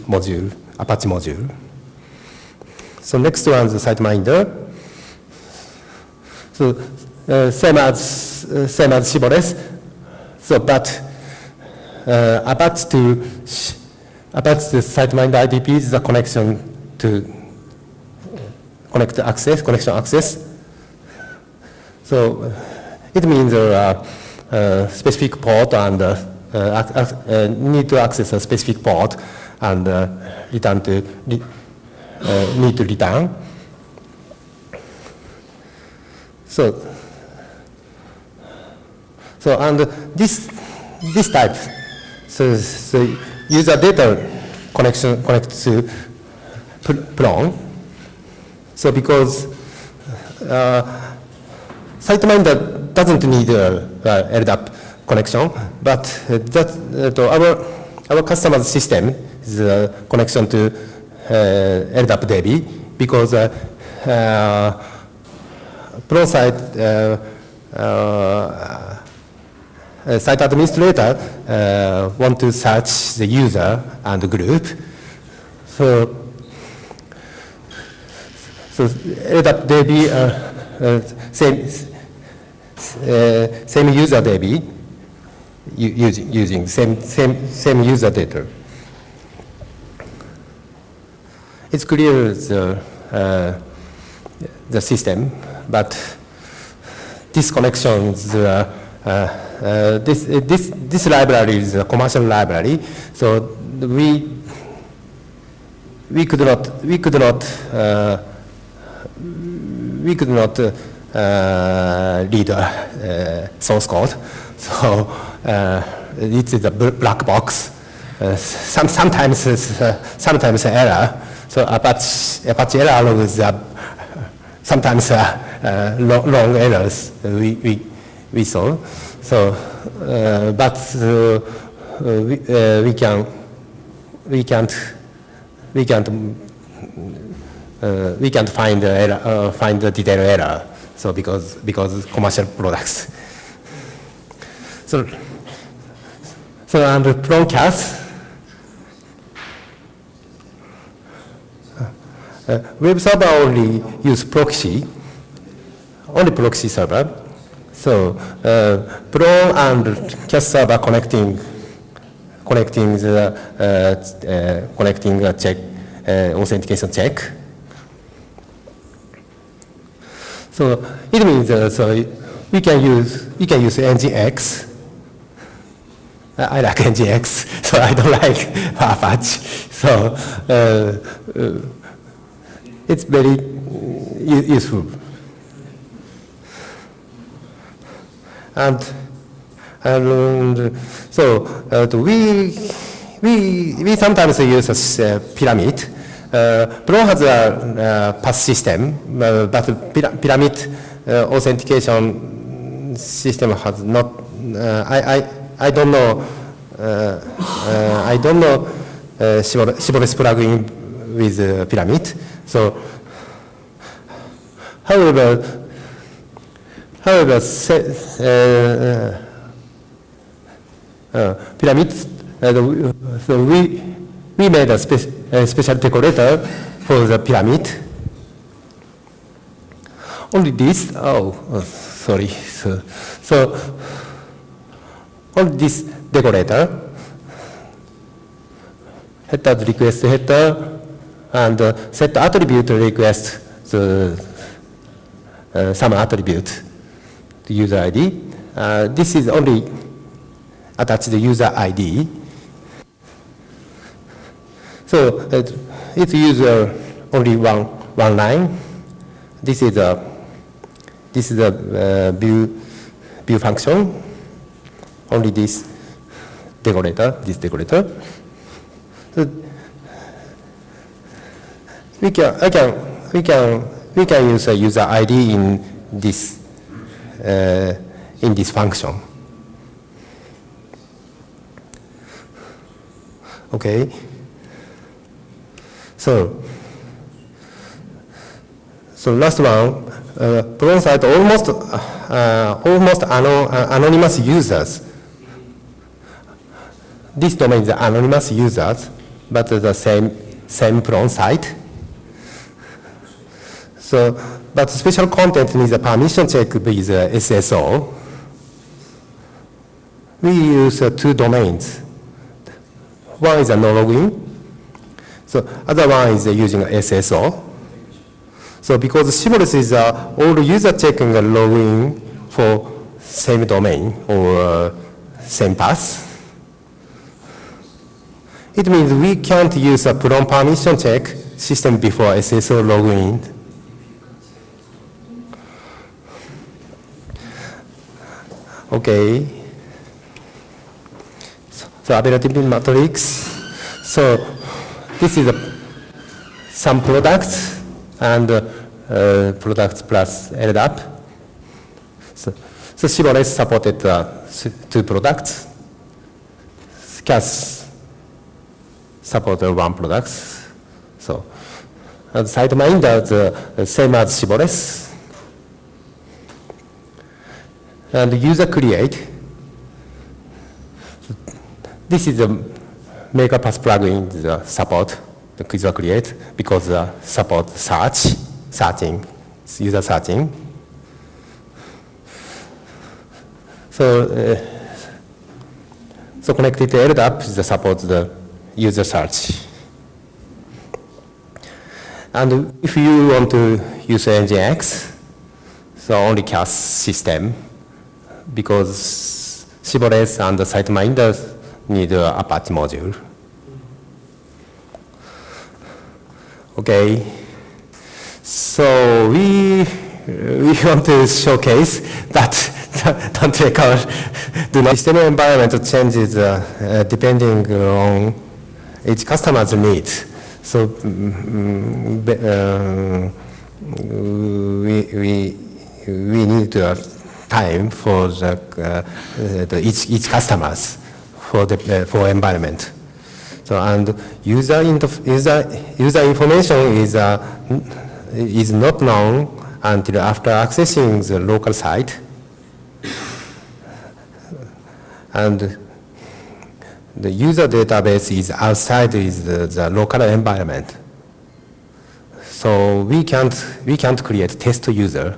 module, Apache module. So next one is the SiteMinder. So same as Shibboleth. So but Apache to SiteMinder IDP is the connection to connection access. So it means specific port and need to access a specific port and return to need to return. So and this type, so user data connects to Plone. So because SiteMinder doesn't need LDAP connection, but our customer's system is a connection to LDAP DB because Plone site administrator want to search the user and the group. So LDAP DB same user DB using same user data. It's clear the system, but this connections this library is a commercial library, so we could not read source code, so it's a black box. Sometimes error. So Apache error is sometimes long errors we saw. So but we can't find the error, find the detail error. So because commercial products. So under Plone CAS, web server only use proxy, only proxy server. So Plone and CAS server connecting a check, authentication check. So it means so we can use Nginx. I like Nginx, so I don't like Apache. So it's very useful. And so we sometimes use a pyramid. Plone has a pass system, but pyramid authentication system has not. I don't know. I don't know Shibboleth plugin with pyramid. So, however, pyramid. So we made a special decorator for the pyramid. Only this. Sorry. So only this decorator. Header request header and set attribute request some attribute to user ID. This is only attached the user ID. So it's user only one line. This is a view function. Only this decorator. So we can use a user ID in this function. Okay. So last one, Plone site almost anonymous users. This domain is anonymous users. but the same Plone site. So, but special content needs a permission check with SSO. We use two domains. One is a no login. So other one is using SSO. So because Shibboleth is all user checking a login for same domain or same path. It means we can't use a Plone permission check system before SSO login. Okay. So availability matrix. So this is some products and products plus LDAP. So Shibboleth supported two products. CAS supported one product. So SiteMinder is the same as Shibboleth. And user create. This is the MakerPath plugin support the user create because support searching, user searching. So connected to LDAP supports the user search. And if you want to use Nginx, so only CAS system, because Shibboleth and the SiteMinder need an Apache module. Okay, so we want to showcase that don't record. The system environment changes depending on each customer's needs. So we need time for each customers for environment. So and user information is not known until after accessing the local site, and the user database is outside the local environment. So we can't create test user.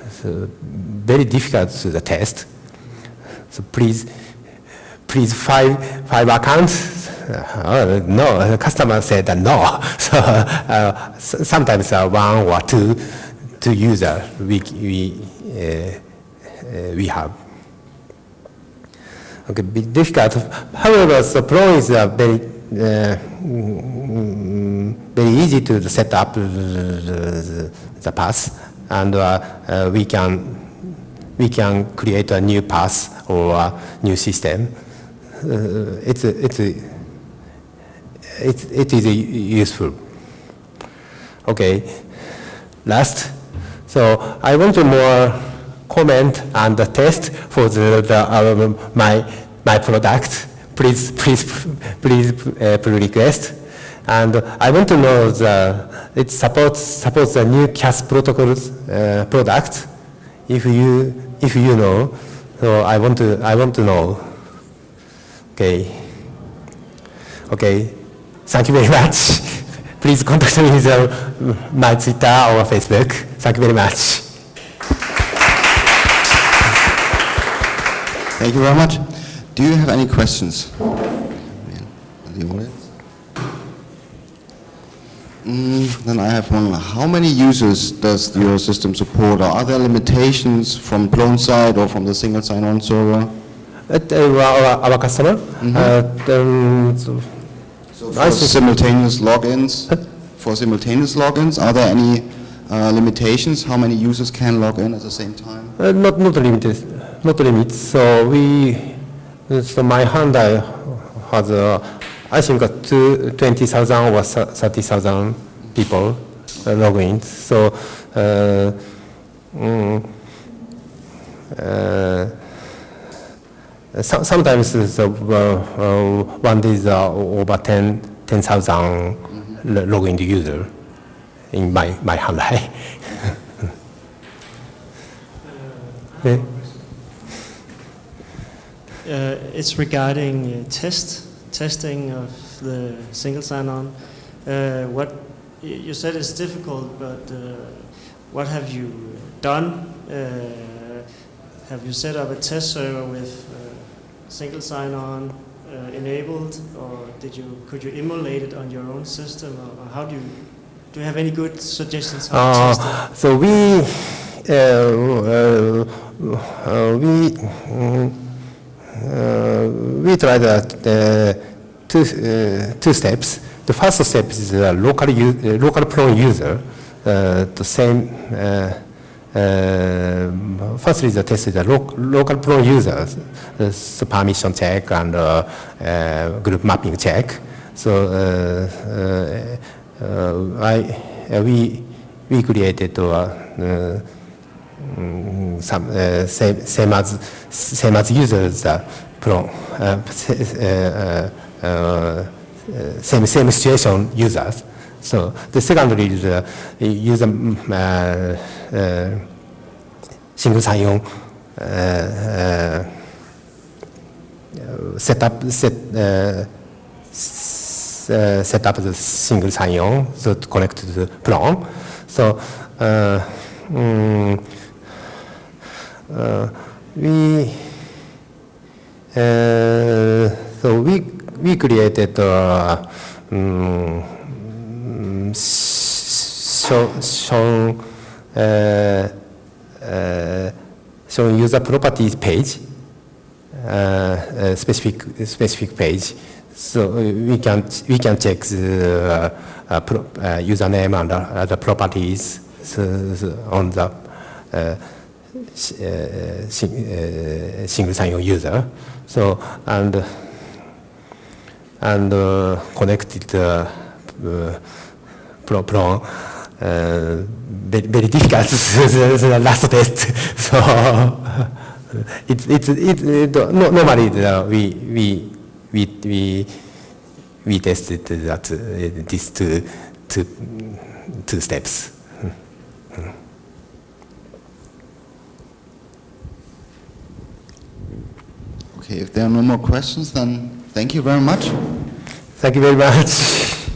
So very difficult to test. So please five accounts. No, the customer said no. So sometimes one or two user we have. Okay, bit difficult. However, the Plone is very easy to set up the path, and we can create a new path or a new system. It is useful. Okay, last. So I want to more comment and test for my product. Please pull request. And I want to know it supports the new CAS protocol product. If you know, so I want to know. Okay. Thank you very much. Please contact me with my Twitter or Facebook. Thank you very much. Thank you very much. Do you have any questions? The audience? Then I have one. How many users does your system support? Are there limitations from Plone side or from the single sign-on server? Our customer? So for simultaneous logins, are there any limitations? How many users can log in at the same time? Not limited. So my handle has I think 20,000 or 30,000 people log in. So sometimes one day over 10,000 login user in my handle. It's regarding test testing of the single sign-on. What you said is difficult, but what have you done? Have you set up a test server with single sign-on enabled, or could you emulate it on your own system, or how do you have any good suggestions how to test it? So we tried two steps. The first step is a local Plone user. The same. Firstly, the test is a local Plone users, so permission check and group mapping check. So we created some same as users Plone same situation users. So the secondary is user single sign-on set up the single sign-on so to connect to the Plone. So we created show user properties page, specific page. So we can check the username and other properties on the single sign-on user. So and connected Plone. Very difficult. The last test. So normally we tested that these two steps. Okay, if there are no more questions, then thank you very much. Thank you very much.